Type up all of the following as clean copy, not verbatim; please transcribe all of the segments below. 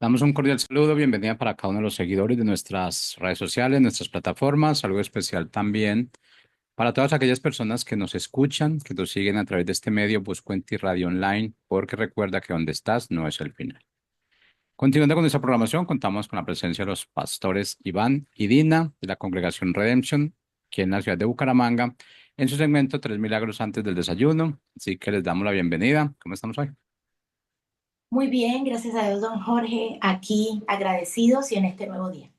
Damos un cordial saludo, bienvenida para cada uno de los seguidores de nuestras redes sociales, nuestras plataformas. Saludo especial también para todas aquellas personas que nos escuchan, que nos siguen a través de este medio Buscuenti Radio Online, porque recuerda que donde estás no es el final. Continuando con nuestra programación, contamos con la presencia de los pastores Iván y Dina de la Congregación Redemption, aquí en la ciudad de Bucaramanga, en su segmento Tres Milagros antes del desayuno. Así que les damos la bienvenida. ¿Cómo estamos hoy? Muy bien, gracias a Dios, don Jorge, aquí agradecidos y en este nuevo día.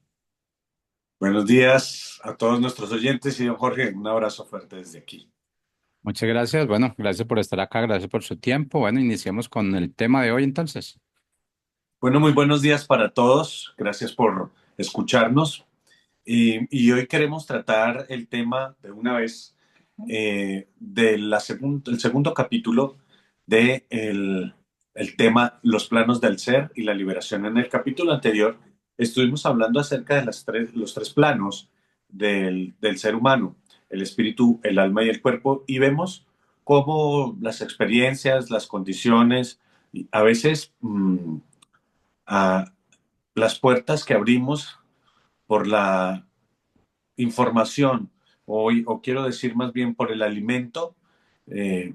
Buenos días a todos nuestros oyentes y don Jorge, un abrazo fuerte desde aquí. Muchas gracias. Bueno, gracias por estar acá, gracias por su tiempo. Bueno, iniciemos con el tema de hoy entonces. Bueno, muy buenos días para todos. Gracias por escucharnos. Y hoy queremos tratar el tema de una vez el segundo capítulo de el tema Los planos del ser y la liberación. En el capítulo anterior estuvimos hablando acerca de los tres planos del ser humano, el espíritu, el alma y el cuerpo, y vemos cómo las experiencias, las condiciones, y a veces a las puertas que abrimos por la información, o quiero decir más bien por el alimento, eh,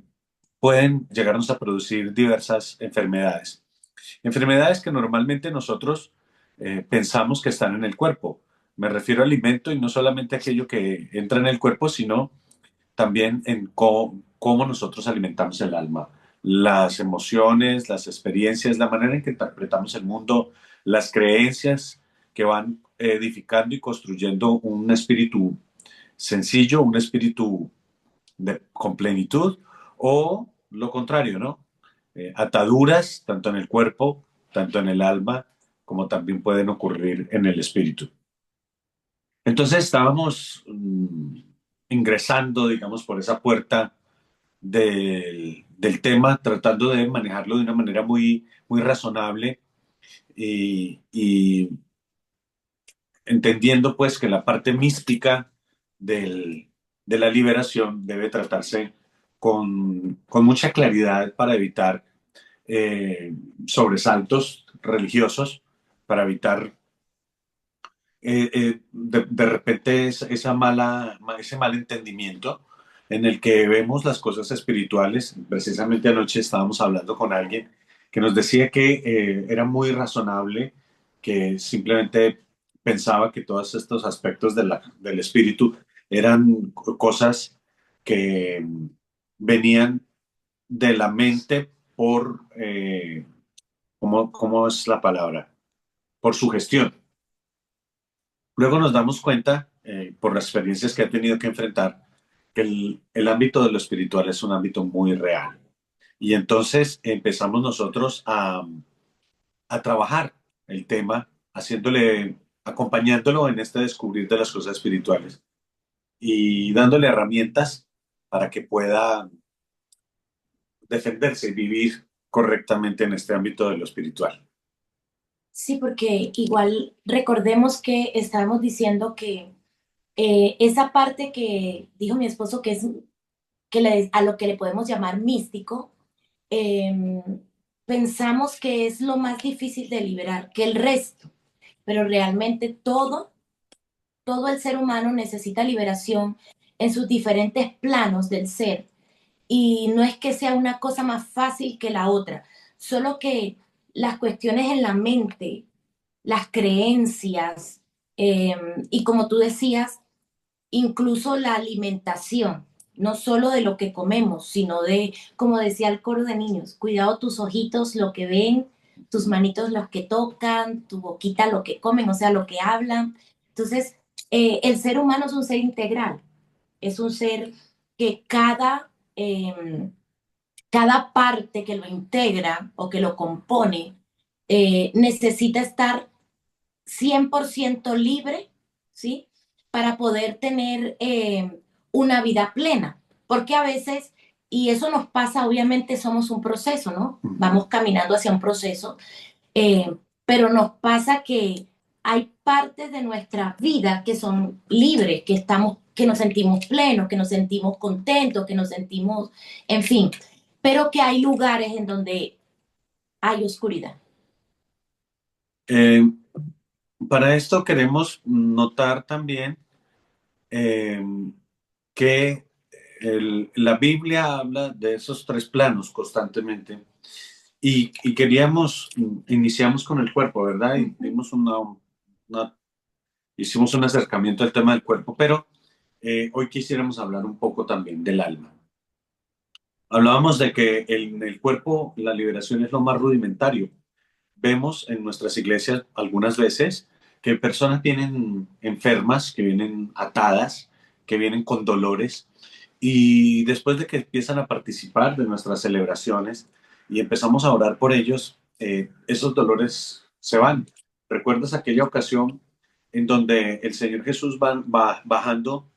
pueden llegarnos a producir diversas enfermedades. Enfermedades que normalmente nosotros pensamos que están en el cuerpo. Me refiero al alimento y no solamente aquello que entra en el cuerpo, sino también en cómo nosotros alimentamos el alma, las emociones, las experiencias, la manera en que interpretamos el mundo, las creencias que van edificando y construyendo un espíritu sencillo, un espíritu con plenitud, o lo contrario, ¿no? Ataduras, tanto en el cuerpo, tanto en el alma, como también pueden ocurrir en el espíritu. Entonces estábamos ingresando, digamos, por esa puerta del tema, tratando de manejarlo de una manera muy razonable y entendiendo pues que la parte mística de la liberación debe tratarse con mucha claridad para evitar sobresaltos religiosos, para evitar de repente ese mal entendimiento en el que vemos las cosas espirituales. Precisamente anoche estábamos hablando con alguien que nos decía que era muy razonable, que simplemente pensaba que todos estos aspectos del espíritu eran cosas que venían de la mente por, ¿cómo es la palabra? Por sugestión. Luego nos damos cuenta, por las experiencias que ha tenido que enfrentar, que el ámbito de lo espiritual es un ámbito muy real. Y entonces empezamos nosotros a trabajar el tema, acompañándolo en este descubrir de las cosas espirituales y dándole herramientas para que pueda defenderse y vivir correctamente en este ámbito de lo espiritual. Sí, porque igual recordemos que estábamos diciendo que esa parte que dijo mi esposo que es a lo que le podemos llamar místico, eh, pensamos que es lo más difícil de liberar que el resto, pero realmente todo el ser humano necesita liberación en sus diferentes planos del ser. Y no es que sea una cosa más fácil que la otra, solo que las cuestiones en la mente, las creencias, eh, y como tú decías, incluso la alimentación, no solo de lo que comemos, sino de, como decía el coro de niños, cuidado tus ojitos, lo que ven, tus manitos los que tocan, tu boquita lo que comen, o sea, lo que hablan. Entonces, el ser humano es un ser integral, es un ser que cada parte que lo integra o que lo compone necesita estar 100% libre, ¿sí? Para poder tener una vida plena. Porque a veces, y eso nos pasa, obviamente somos un proceso, ¿no? Vamos caminando hacia un proceso, pero nos pasa que hay partes de nuestra vida que son libres, que nos sentimos plenos, que nos sentimos contentos, que nos sentimos, en fin, pero que hay lugares en donde hay oscuridad. Eh, para esto queremos notar también eh, que la Biblia habla de esos tres planos constantemente y queríamos, iniciamos con el cuerpo, ¿verdad? Y Ujú. dimos hicimos un acercamiento al tema del cuerpo, pero hoy quisiéramos hablar un poco también del alma. Hablábamos de que en el cuerpo la liberación es lo más rudimentario. Vemos en nuestras iglesias algunas veces que personas vienen enfermas, que vienen atadas, que vienen con dolores y después de que empiezan a participar de nuestras celebraciones y empezamos a orar por ellos, esos dolores se van. ¿Recuerdas aquella ocasión en donde el Señor Jesús va bajando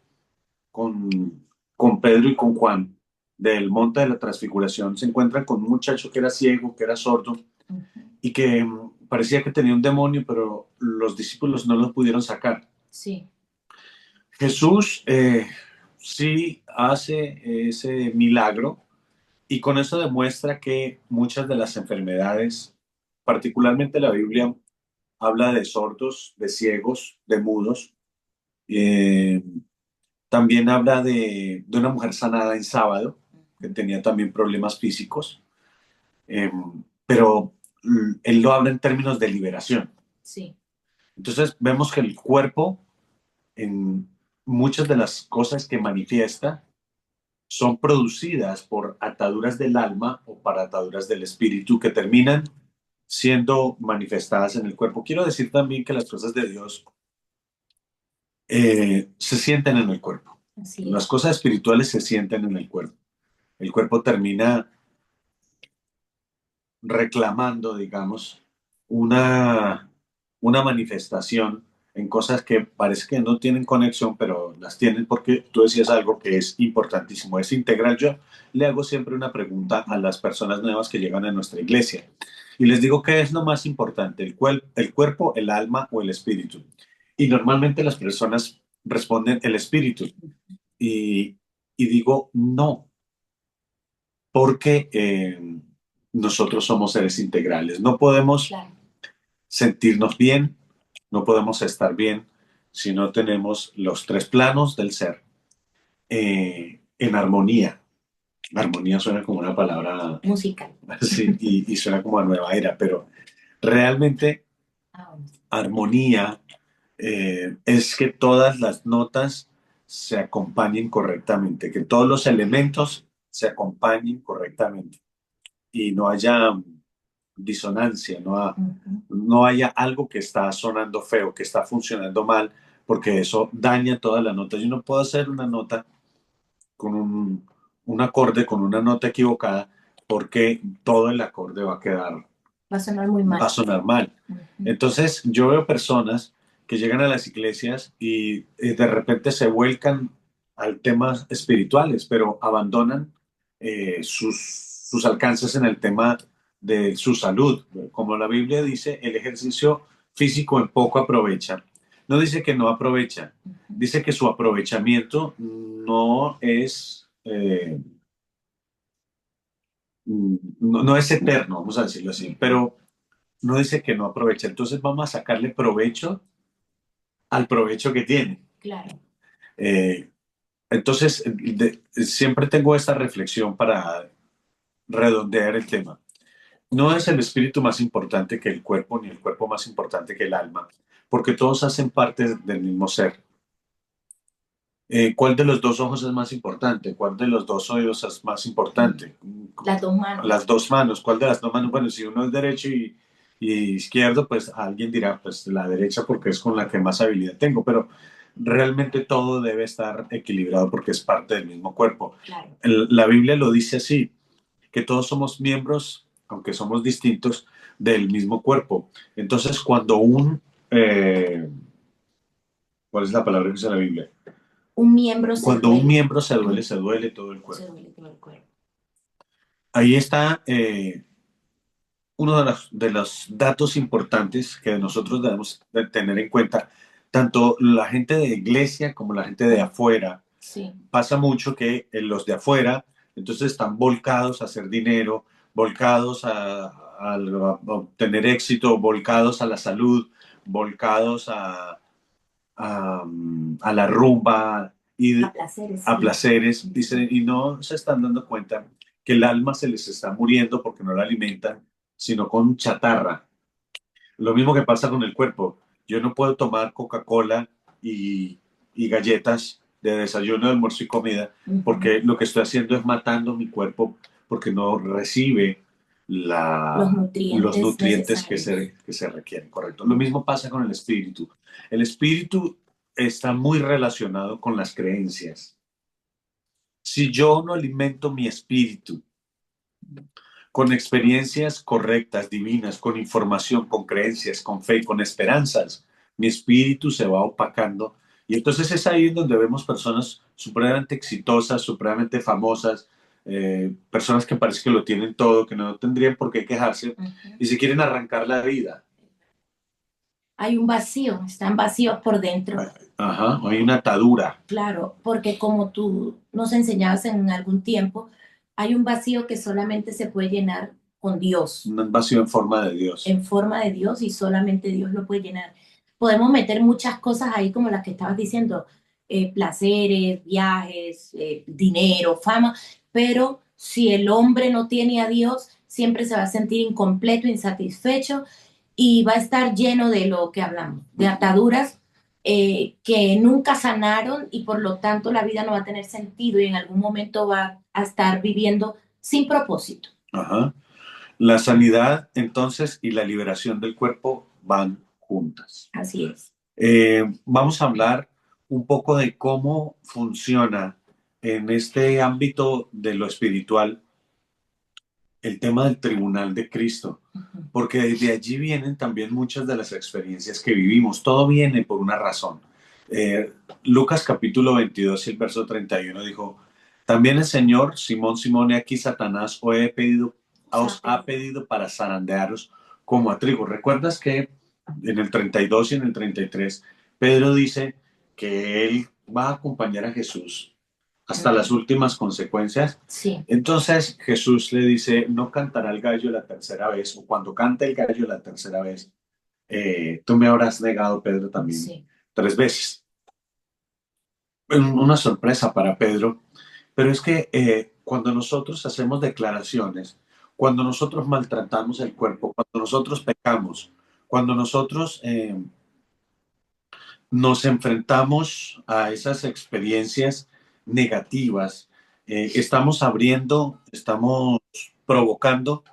con, con Pedro y con Juan del monte de la transfiguración? Se encuentran con un muchacho que era ciego, que era sordo Ujú. y que parecía que tenía un demonio, pero los discípulos no lo pudieron sacar. Sí, Jesús sí hace ese milagro y con eso demuestra que muchas de las enfermedades, particularmente la Biblia habla de sordos, de ciegos, de mudos, eh, también habla de una mujer sanada en sábado, que tenía también problemas físicos, eh, pero él lo habla en términos de liberación. sí, Entonces vemos que el cuerpo, en muchas de las cosas que manifiesta, son producidas por ataduras del alma o para ataduras del espíritu que terminan siendo manifestadas en el cuerpo. Quiero decir también que las cosas de Dios se sienten en el cuerpo. así Las es. cosas espirituales se sienten en el cuerpo. El cuerpo termina reclamando, digamos, una, una manifestación en cosas que parece que no tienen conexión, pero las tienen porque tú decías algo que es importantísimo, es integral. Yo le hago siempre una pregunta a Ujú. las personas nuevas que llegan a nuestra iglesia y les digo, ¿qué es lo más importante, el cuerpo, el alma o el espíritu? Y normalmente las personas responden el espíritu y, y digo, no, porque nosotros somos seres integrales. No podemos Claro, sentirnos bien, no podemos estar bien si no tenemos los tres planos del ser en armonía. Armonía suena como una palabra musical. así y suena como a nueva era, pero realmente Ah, bueno. armonía es que todas las notas se acompañen correctamente, que todos los elementos se acompañen correctamente y no haya disonancia, Ujú. no haya algo que está sonando feo, que está funcionando mal, porque eso daña toda la nota. Yo no puedo hacer una nota con un acorde, con una nota equivocada, porque todo el acorde va a quedar, Va a sonar muy va a mal. sonar mal. Ujú. Entonces yo veo personas que llegan a las iglesias y de repente se vuelcan al temas espirituales, pero abandonan sus alcances en el tema de su salud. Como la Biblia dice, el ejercicio físico en poco aprovecha. No dice que no aprovecha, Ujú. dice que su aprovechamiento no es, no es eterno, vamos a decirlo así, Ujú. pero no dice que no aprovecha. Entonces vamos a sacarle provecho al provecho que tiene. Claro. Eh, entonces, siempre tengo esta reflexión para redondear el tema. No es el espíritu más importante que el cuerpo, ni el cuerpo más importante que el alma, porque todos hacen parte del mismo ser. ¿Cuál de los dos ojos es más importante? ¿Cuál de los dos oídos es más Mm. importante? Las dos manos. Las dos manos. ¿Cuál de las dos manos? Bueno, si uno es derecho y izquierdo, pues alguien dirá, pues la derecha porque es con la que más habilidad tengo, pero realmente todo debe estar equilibrado porque es parte del mismo cuerpo. Claro. La Biblia lo dice así, que todos somos miembros, aunque somos distintos, del mismo cuerpo. Entonces, ¿cuál es la palabra que usa la Biblia? Un miembro se Cuando un duele. miembro se duele todo el Se cuerpo. duele todo el cuerpo. Ahí está uno de los datos importantes que nosotros debemos de tener en cuenta. Tanto la gente de iglesia como la gente de afuera. Sí. Pasa mucho que los de afuera entonces están volcados a hacer dinero, volcados a obtener éxito, volcados a la salud, volcados a la rumba y A placeres, a sí. placeres, dice, y no se están dando cuenta que el alma se les está muriendo porque no la alimentan, sino con chatarra. Lo mismo que pasa con el cuerpo. Yo no puedo tomar Coca-Cola y galletas de desayuno, de almuerzo y comida, porque lo que estoy haciendo es matando mi cuerpo porque no recibe Los los nutrientes nutrientes necesarios. que se requieren, correcto. Lo mismo pasa con el espíritu. El espíritu está muy relacionado con las creencias. Si yo no alimento mi espíritu con experiencias correctas, divinas, con información, con creencias, con fe, con esperanzas, mi espíritu se va opacando. Y entonces es ahí en donde vemos personas supremamente exitosas, supremamente famosas, personas que parece que lo tienen todo, que no tendrían por qué quejarse y se quieren arrancar la vida. Hay un vacío, están vacíos por dentro. Ajá, hay una atadura. Claro, porque como tú nos enseñabas en algún tiempo, hay un vacío que solamente se puede llenar con Dios, Un vacío en forma de Dios. en forma de Dios, y solamente Dios lo puede llenar. Podemos meter muchas cosas ahí como las que estabas diciendo, placeres, viajes, dinero, fama, pero si el hombre no tiene a Dios, siempre se va a sentir incompleto, insatisfecho y va a estar lleno de lo que hablamos, de ataduras que nunca sanaron y por lo tanto la vida no va a tener sentido y en algún momento va a estar viviendo sin propósito. Ajá. La sanidad, entonces, y la liberación del cuerpo van juntas. Así es. Vamos a hablar un poco de cómo funciona en este ámbito de lo espiritual el tema del tribunal de Cristo, porque desde allí vienen también muchas de las experiencias que vivimos. Todo viene por una razón. Lucas capítulo 22 y el verso 31 dijo, también el Señor, Simón, Simón, he aquí Satanás os ha pedido para zarandearos como a trigo. ¿Recuerdas que en el 32 y en el 33 Pedro dice que él va a acompañar a Jesús hasta las últimas consecuencias? Sí. Entonces Jesús le dice, no cantará el gallo la tercera vez, o cuando cante el gallo la tercera vez, tú me habrás negado, Pedro, también Sí. 3 veces. Una sorpresa para Pedro, pero es que cuando nosotros hacemos declaraciones, cuando nosotros maltratamos el cuerpo, cuando nosotros pecamos, cuando nosotros nos enfrentamos a esas experiencias negativas, estamos abriendo, estamos provocando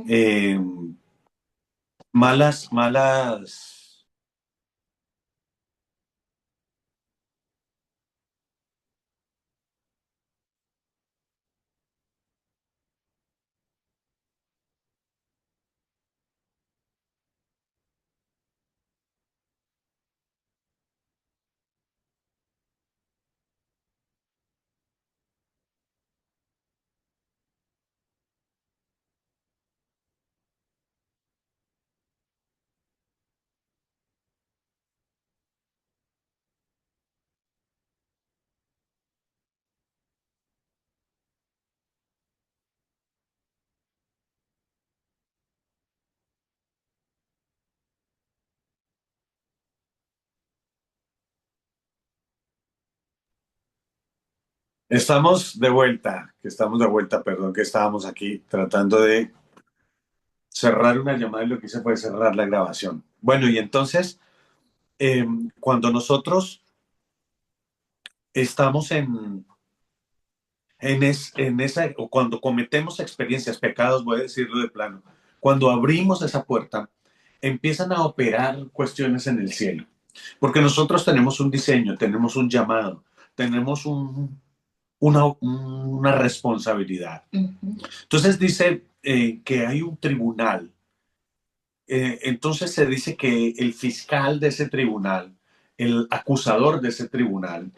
eh, malas. Estamos de vuelta, perdón, que estábamos aquí tratando de cerrar una llamada y lo que hice fue cerrar la grabación. Bueno, y entonces, cuando nosotros estamos en esa, o cuando cometemos experiencias, pecados, voy a decirlo de plano, cuando abrimos esa puerta, empiezan a operar cuestiones en el cielo. Porque nosotros tenemos un diseño, tenemos un llamado, tenemos una responsabilidad. Entonces dice que hay un tribunal. Entonces se dice que el fiscal de ese tribunal, el acusador de ese tribunal,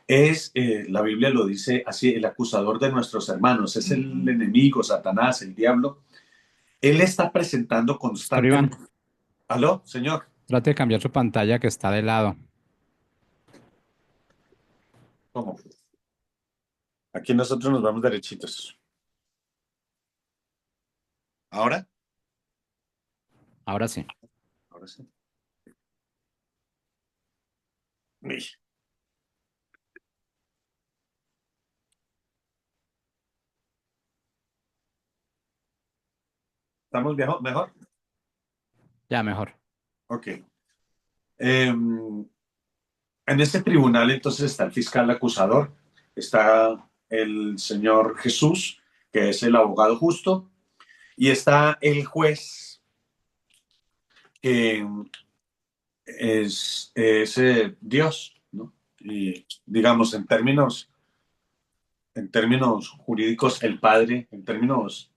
es, la Biblia lo dice así, el acusador de nuestros hermanos, es el enemigo, Satanás, el diablo. Él está presentando Pastor Iván, constantemente. ¿Aló, señor? trate de cambiar su pantalla que está de lado. ¿Cómo? Aquí nosotros nos vamos derechitos. ¿Ahora? Ahora sí. Ahora sí. Uy, ¿estamos mejor? Ya mejor. Ok. En este tribunal entonces está el fiscal acusador, está el señor Jesús, que es el abogado justo, y está el juez, que es Dios, ¿no? Y digamos, en términos jurídicos, el padre, en términos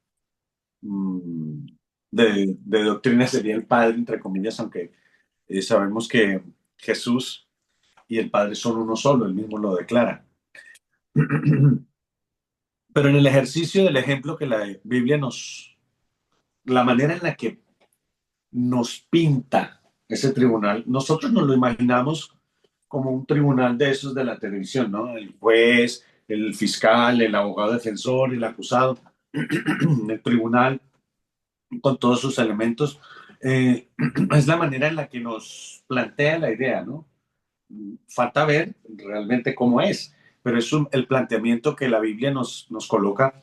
mm, de doctrina sería el padre, entre comillas, aunque sabemos que Jesús y el padre son uno solo, él mismo lo declara. Pero en el ejercicio del ejemplo que la Biblia la manera en la que nos pinta ese tribunal, nosotros nos lo imaginamos como un tribunal de esos de la televisión, ¿no? El juez, el fiscal, el abogado defensor, el acusado, el tribunal con todos sus elementos. Es la manera en la que nos plantea la idea, ¿no? Falta ver realmente cómo es, pero es el planteamiento que la Biblia nos coloca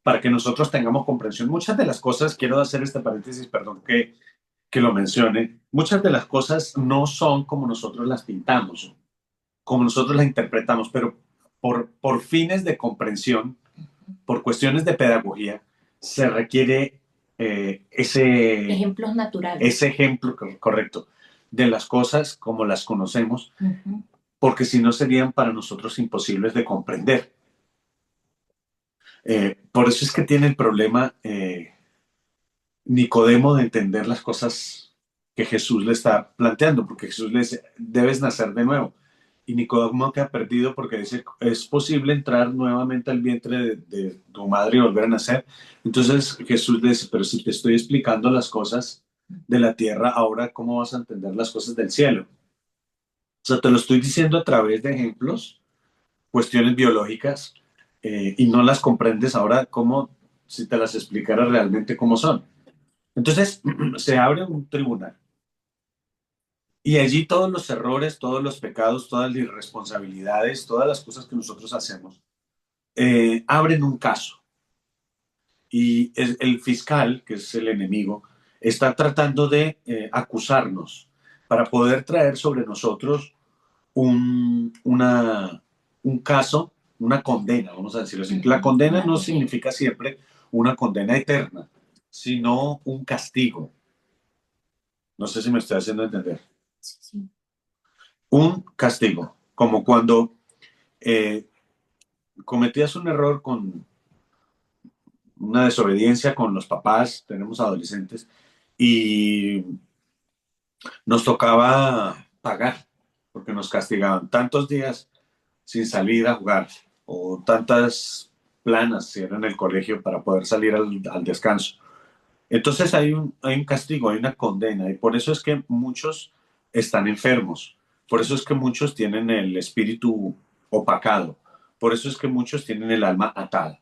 para que nosotros tengamos comprensión. Muchas de las cosas, quiero hacer este paréntesis, perdón que lo mencione, muchas de las cosas no son como nosotros las pintamos, como nosotros las interpretamos, pero por fines de comprensión, por cuestiones de pedagogía, se requiere Ejemplos naturales. ese ejemplo correcto de las cosas como las conocemos, porque si no serían para nosotros imposibles de comprender. Por eso es que tiene el problema Nicodemo de entender las cosas que Jesús le está planteando, porque Jesús le dice, debes nacer de nuevo. Y Nicodemo queda perdido porque dice, ¿es posible entrar nuevamente al vientre de tu madre y volver a nacer? Entonces Jesús le dice, pero si te estoy explicando las cosas de la tierra, ahora ¿cómo vas a entender las cosas del cielo? O sea, te lo estoy diciendo a través de ejemplos, cuestiones biológicas, y no las comprendes ahora como si te las explicara realmente cómo son. Entonces se abre un tribunal y allí todos los errores, todos los pecados, todas las irresponsabilidades, todas las cosas que nosotros hacemos, abren un caso. Y el fiscal, que es el enemigo, está tratando de acusarnos para poder traer sobre nosotros un caso, una condena, vamos a decirlo así. La condena no significa siempre una condena eterna, sino un castigo. No sé si me estoy haciendo entender. Sí, sí. Un castigo, como cuando eh, cometías un error con una desobediencia con los papás, tenemos adolescentes, y nos tocaba pagar, porque nos castigaban tantos días sin salir a jugar, o tantas planas si era en el colegio para poder salir al descanso. Entonces hay un castigo, hay una condena, y por eso es que muchos están enfermos, por eso es que muchos tienen el espíritu opacado, por eso es que muchos tienen el alma atada,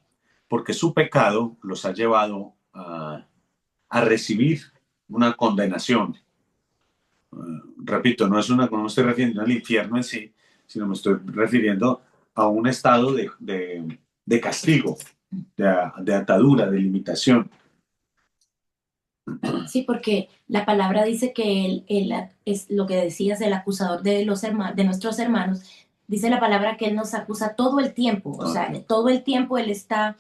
porque su pecado los ha llevado a recibir una condenación. Repito, no me estoy refiriendo al infierno en sí, sino me estoy refiriendo a un estado de castigo, de atadura, de limitación. Sí, porque la palabra dice que es lo que decías, el acusador de los hermanos, de nuestros hermanos, dice la palabra que él nos acusa todo el tiempo, o sea, todo el tiempo él está,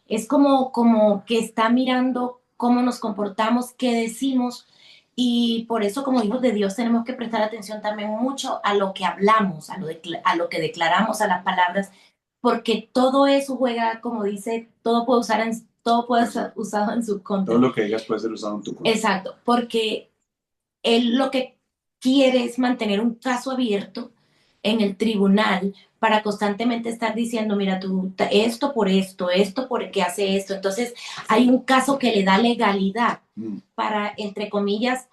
es como que está mirando cómo nos comportamos, qué decimos, y por eso como hijos de Dios tenemos que prestar atención también mucho a lo que hablamos, a lo que declaramos, a las palabras, porque todo eso juega, como dice, todo puede ser usado en su contra. Todo lo que digas puede ser usado en tu contra. Exacto, porque él lo que quiere es mantener un caso abierto en el tribunal para constantemente estar diciendo, mira, tú, esto por qué hace esto. Entonces, hay un caso que le da legalidad para, entre comillas,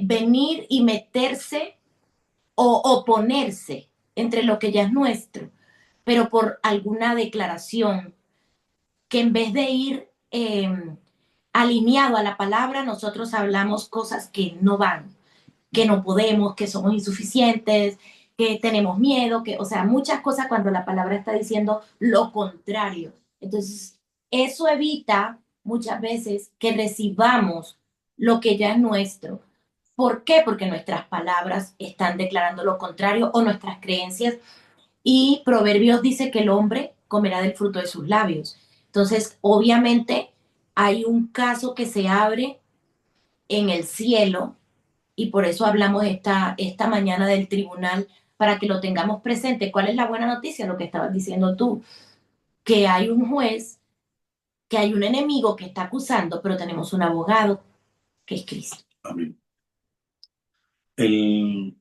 venir y meterse o oponerse entre lo que ya es nuestro, pero por alguna declaración que en vez de ir alineado a la palabra, nosotros hablamos cosas que no van, que no podemos, que somos insuficientes, que tenemos miedo, que, o sea, muchas cosas cuando la palabra está diciendo lo contrario. Entonces, eso evita muchas veces que recibamos lo que ya es nuestro. ¿Por qué? Porque nuestras palabras están declarando lo contrario o nuestras creencias. Y Proverbios dice que el hombre comerá del fruto de sus labios. Entonces, obviamente, hay un caso que se abre en el cielo y por eso hablamos esta mañana del tribunal para que lo tengamos presente. ¿Cuál es la buena noticia? Lo que estabas diciendo tú, que hay un juez, que hay un enemigo que está acusando, pero tenemos un abogado que es Cristo. Amén. El,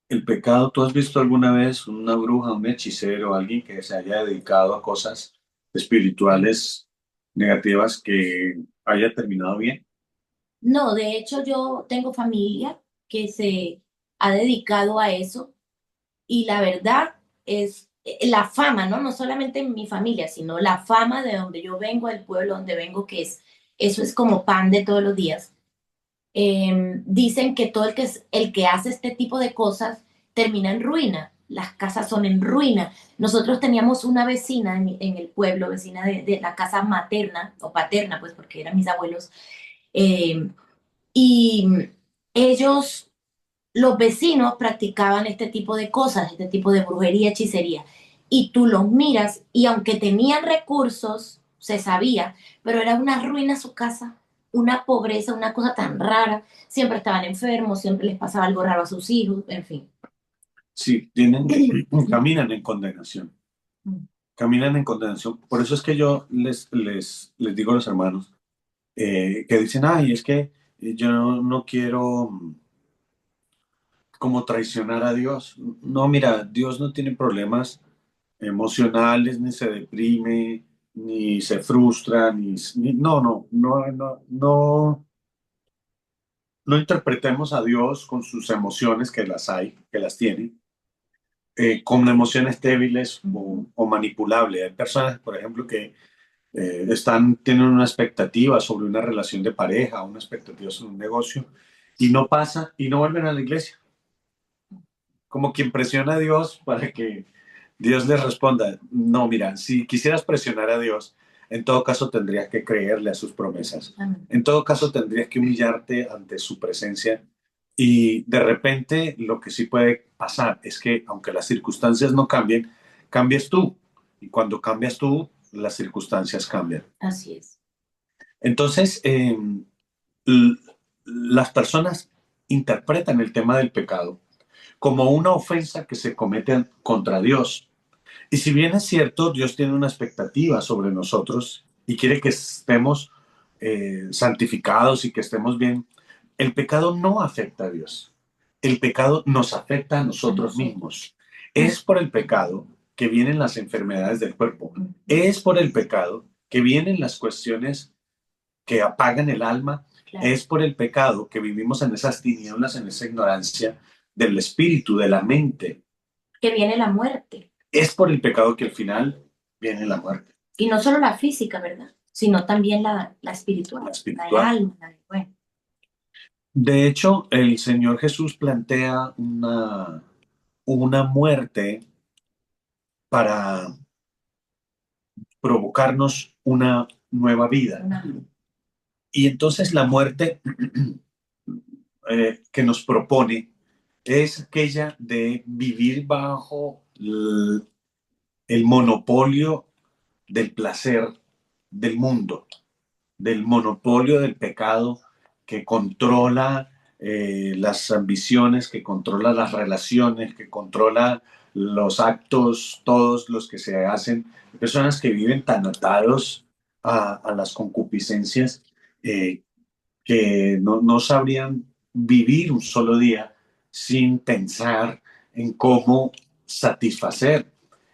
el pecado, ¿tú has visto alguna vez una bruja, un hechicero, alguien que se haya dedicado a cosas espirituales negativas que haya terminado bien? No, de hecho yo tengo familia que se ha dedicado a eso y la verdad es la fama, ¿no? No solamente en mi familia, sino la fama de donde yo vengo, del pueblo donde vengo, que es, eso es como pan de todos los días. Dicen que todo el que hace este tipo de cosas termina en ruina. Las casas son en ruina. Nosotros teníamos una vecina en el pueblo, vecina de la casa materna o paterna, pues porque eran mis abuelos, eh, y ellos, los vecinos, practicaban este tipo de cosas, este tipo de brujería, hechicería. Y tú los miras y aunque tenían recursos, se sabía, pero era una ruina su casa, una pobreza, una cosa tan rara. Siempre estaban enfermos, siempre les pasaba algo raro a sus hijos, en fin. Sí, caminan en condenación. Caminan en condenación. Por eso es que yo les digo a los hermanos que dicen, ay, es que yo no quiero como traicionar a Dios. No, mira, Dios no tiene problemas emocionales, ni se deprime, ni se frustra, no interpretemos a Dios con sus emociones, que las hay, que las tiene, con emociones débiles o manipulables. Hay personas, por ejemplo, que tienen una expectativa sobre una relación de pareja, una expectativa sobre un negocio, y no pasa y no vuelven a la iglesia. Como quien presiona a Dios para que Dios les responda. No, mira, si quisieras presionar a Dios, en todo caso tendrías que creerle a sus promesas. Amén. En todo caso tendrías que humillarte ante su presencia. Y de repente lo que sí puede pasar es que aunque las circunstancias no cambien, cambies tú. Y cuando cambias tú, las circunstancias cambian. Así es. Entonces, las personas interpretan el tema del pecado como una ofensa que se comete contra Dios. Y si bien es cierto, Dios tiene una expectativa sobre nosotros y quiere que estemos santificados y que estemos bien, el pecado no afecta a Dios. El pecado nos afecta a nosotros mismos. Es por el pecado que vienen las enfermedades del cuerpo. Es por el pecado que vienen las cuestiones que apagan el alma. Claro. Es por el pecado que vivimos en esas tinieblas, en esa ignorancia del espíritu, de la mente. Que viene la muerte. Es por el pecado que al final viene la muerte. Y no solo la física, ¿verdad? Sino también la espiritual, La la espiritual. del alma, bueno. De hecho, el Señor Jesús plantea una muerte para provocarnos una nueva vida. Y entonces la muerte que nos propone es aquella de vivir bajo el monopolio del placer del mundo, del monopolio del pecado que controla las ambiciones, que controla las relaciones, que controla los actos, todos los que se hacen. Personas que viven tan atados a las concupiscencias que no sabrían vivir un solo día sin pensar en cómo satisfacer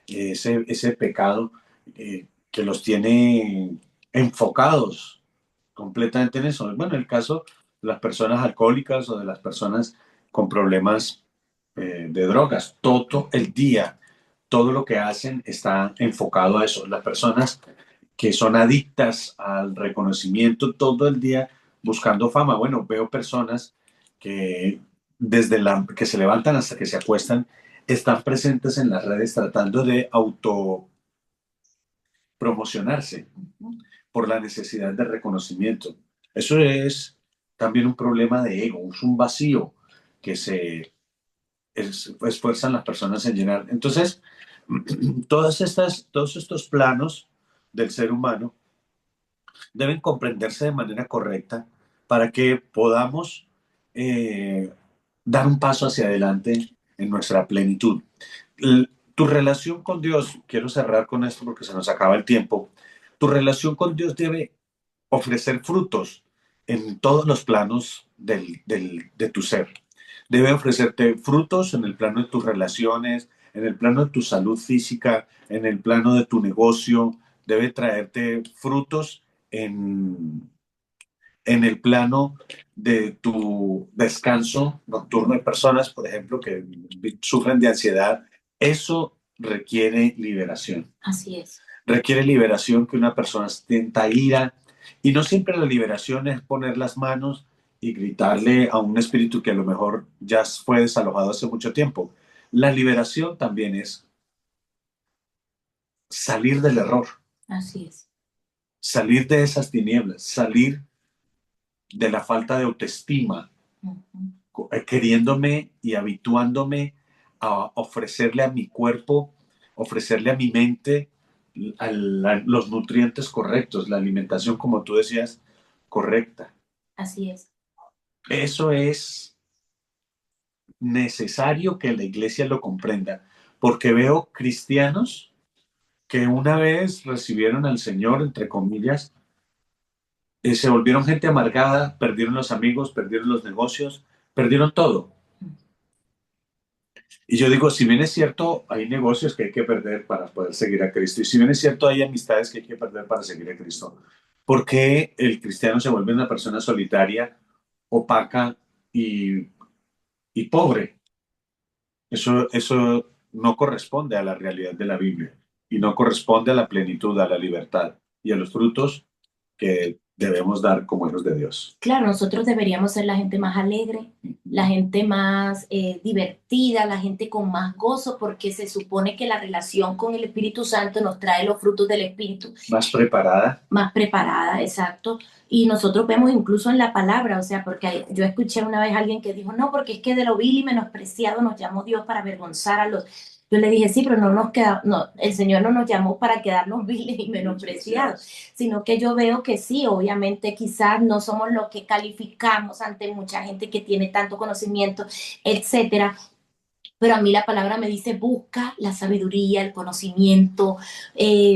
ese pecado que los tiene enfocados completamente en eso. Bueno, el caso de las personas alcohólicas o de las personas con problemas de drogas, todo el día, todo lo que hacen está enfocado a eso. Las personas que son adictas al reconocimiento todo el día buscando fama. Bueno, veo personas que desde que se levantan hasta que se acuestan están presentes en las redes tratando de autopromocionarse por la necesidad de reconocimiento. Eso es también un problema de ego, es un vacío que se esfuerzan las personas en llenar. Entonces, todos estos planos del ser humano deben comprenderse de manera correcta para que podamos eh, dar un paso hacia adelante en nuestra plenitud. Tu relación con Dios, quiero cerrar con esto porque se nos acaba el tiempo, tu relación con Dios debe ofrecer frutos en todos los planos de tu ser. Debe ofrecerte frutos en el plano de tus relaciones, en el plano de tu salud física, en el plano de tu negocio. Debe traerte frutos en el plano de tu descanso nocturno. Hay personas, por ejemplo, que sufren de ansiedad. Eso requiere liberación. Así es. Requiere liberación, que una persona sienta ira. Y no siempre la liberación es poner las manos y gritarle a un espíritu que a lo mejor ya fue desalojado hace mucho tiempo. La liberación también es salir del error, Así es. salir de esas tinieblas, salir de la falta de autoestima, queriéndome y habituándome a ofrecerle a mi cuerpo, ofrecerle a mi mente los nutrientes correctos, la alimentación, como tú decías, correcta. Así es. Eso es necesario que la iglesia lo comprenda, porque veo cristianos que una vez recibieron al Señor, entre comillas, se volvieron gente amargada, perdieron los amigos, perdieron los negocios, perdieron todo. Y yo digo, si bien es cierto, hay negocios que hay que perder para poder seguir a Cristo, y si bien es cierto, hay amistades que hay que perder para seguir a Cristo, ¿por qué el cristiano se vuelve una persona solitaria, opaca y pobre? Eso no corresponde a la realidad de la Biblia y no corresponde a la plenitud, a la libertad y a los frutos que debemos dar como hijos de Dios. Claro, nosotros deberíamos ser la gente más alegre, la gente más divertida, la gente con más gozo, porque se supone que la relación con el Espíritu Santo nos trae los frutos del Espíritu. Más preparada. Más preparada, exacto. Y nosotros vemos incluso en la palabra, o sea, porque yo escuché una vez a alguien que dijo, no, porque es que de lo vil y menospreciado nos llamó Dios para avergonzar a los... Yo le dije, sí, pero no nos queda, no, el Señor no nos llamó para quedarnos viles y menospreciados, sino que yo veo que sí, obviamente quizás no somos los que calificamos ante mucha gente que tiene tanto conocimiento, etcétera. Pero a mí la palabra me dice, busca la sabiduría, el conocimiento,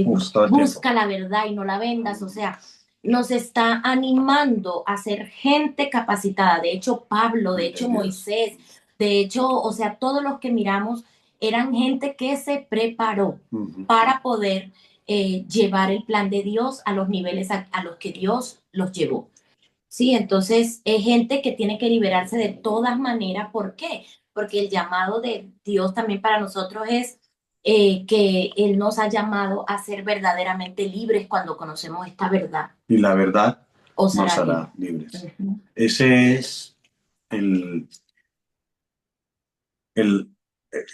busca la verdad y no la vendas. O sea, nos está animando a ser gente capacitada. De hecho, Pablo, de hecho, Moisés, de hecho, o sea, todos los que miramos eran gente que se preparó para poder llevar el plan de Dios a los niveles a los que Dios los llevó. Sí, entonces es gente que tiene que liberarse de todas maneras. ¿Por qué? Porque el llamado de Dios también para nosotros es que Él nos ha llamado a ser verdaderamente libres cuando conocemos esta verdad. Y la verdad nos hará libres. Ese es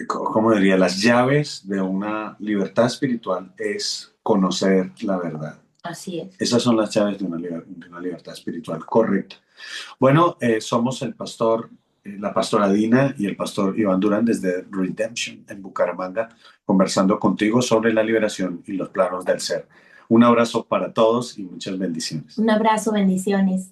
¿cómo diría? Las llaves de una libertad espiritual es conocer la verdad. Así es. Esas son las llaves de una libertad espiritual correcta. Bueno, somos la pastora Dina y el pastor Iván Durán desde Redemption en Bucaramanga, conversando contigo sobre la liberación y los planos del ser. Un abrazo para todos y muchas bendiciones. Un abrazo, bendiciones.